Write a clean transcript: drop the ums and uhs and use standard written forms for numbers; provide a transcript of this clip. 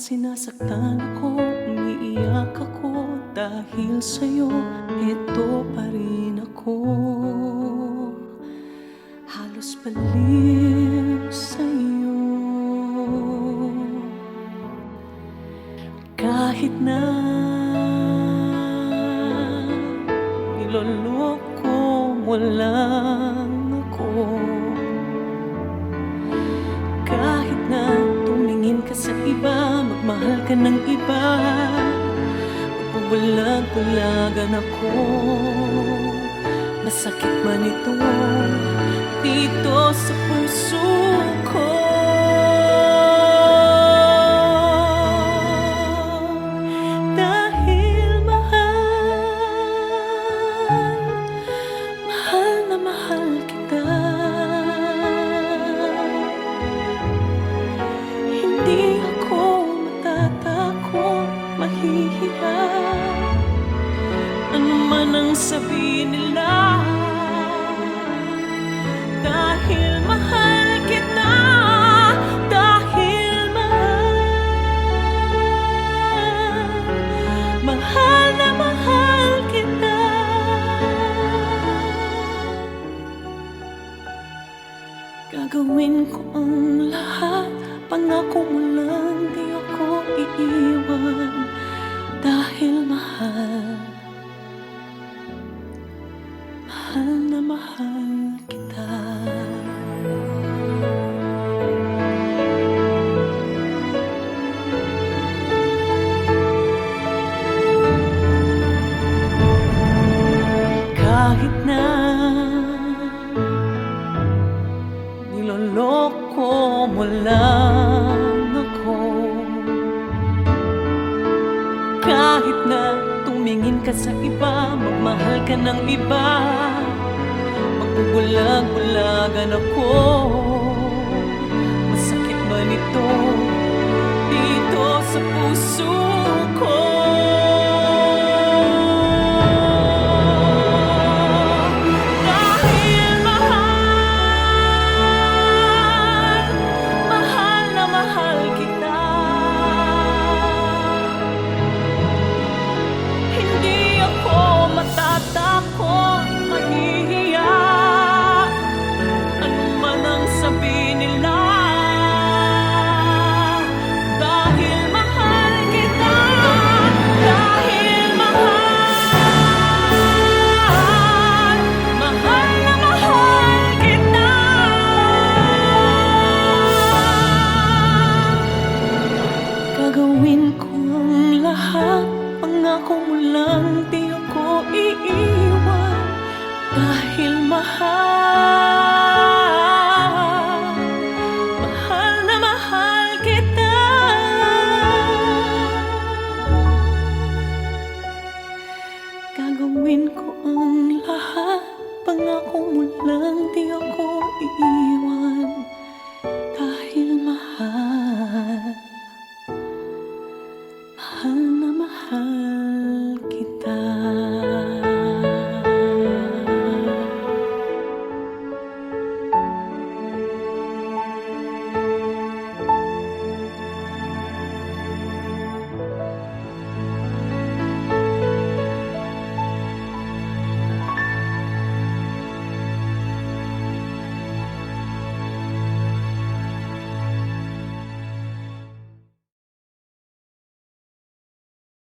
sinasaktan ako, umiiyak ako dahil sa'yo, eto pa rin ako. Halos baliw sa'yo. Kahit na niloloko mo lang ako, kahit na tumingin ka sa iba, magmahal ka ng iba, magbubulag-bulagan ako, masakit man ito dito sa puso ko. Dahil mahal na mahal kita, hindi ako matatakot, mahihiya, ano man ang sabihin nila. Dahil mahal kita, dahil mahal na mahal kita. Gagawin ko ang lahat, pangako mo lang di ako iiwan. Dahil mahal na mahal kita. Kahit na niloloko mo lang ako, kahit na tumingin ka sa iba, magmahal ka ng iba, magbubulag-bulagan ako, masakit man ito dito sa puso ko. Gagawin ko ang lahat, pangako mo lang di ako iiwan. Dahil mahal na mahal kita. Gagawin ko ang lahat, pangako mo lang di ako iiwan. Dahil mahal na mahal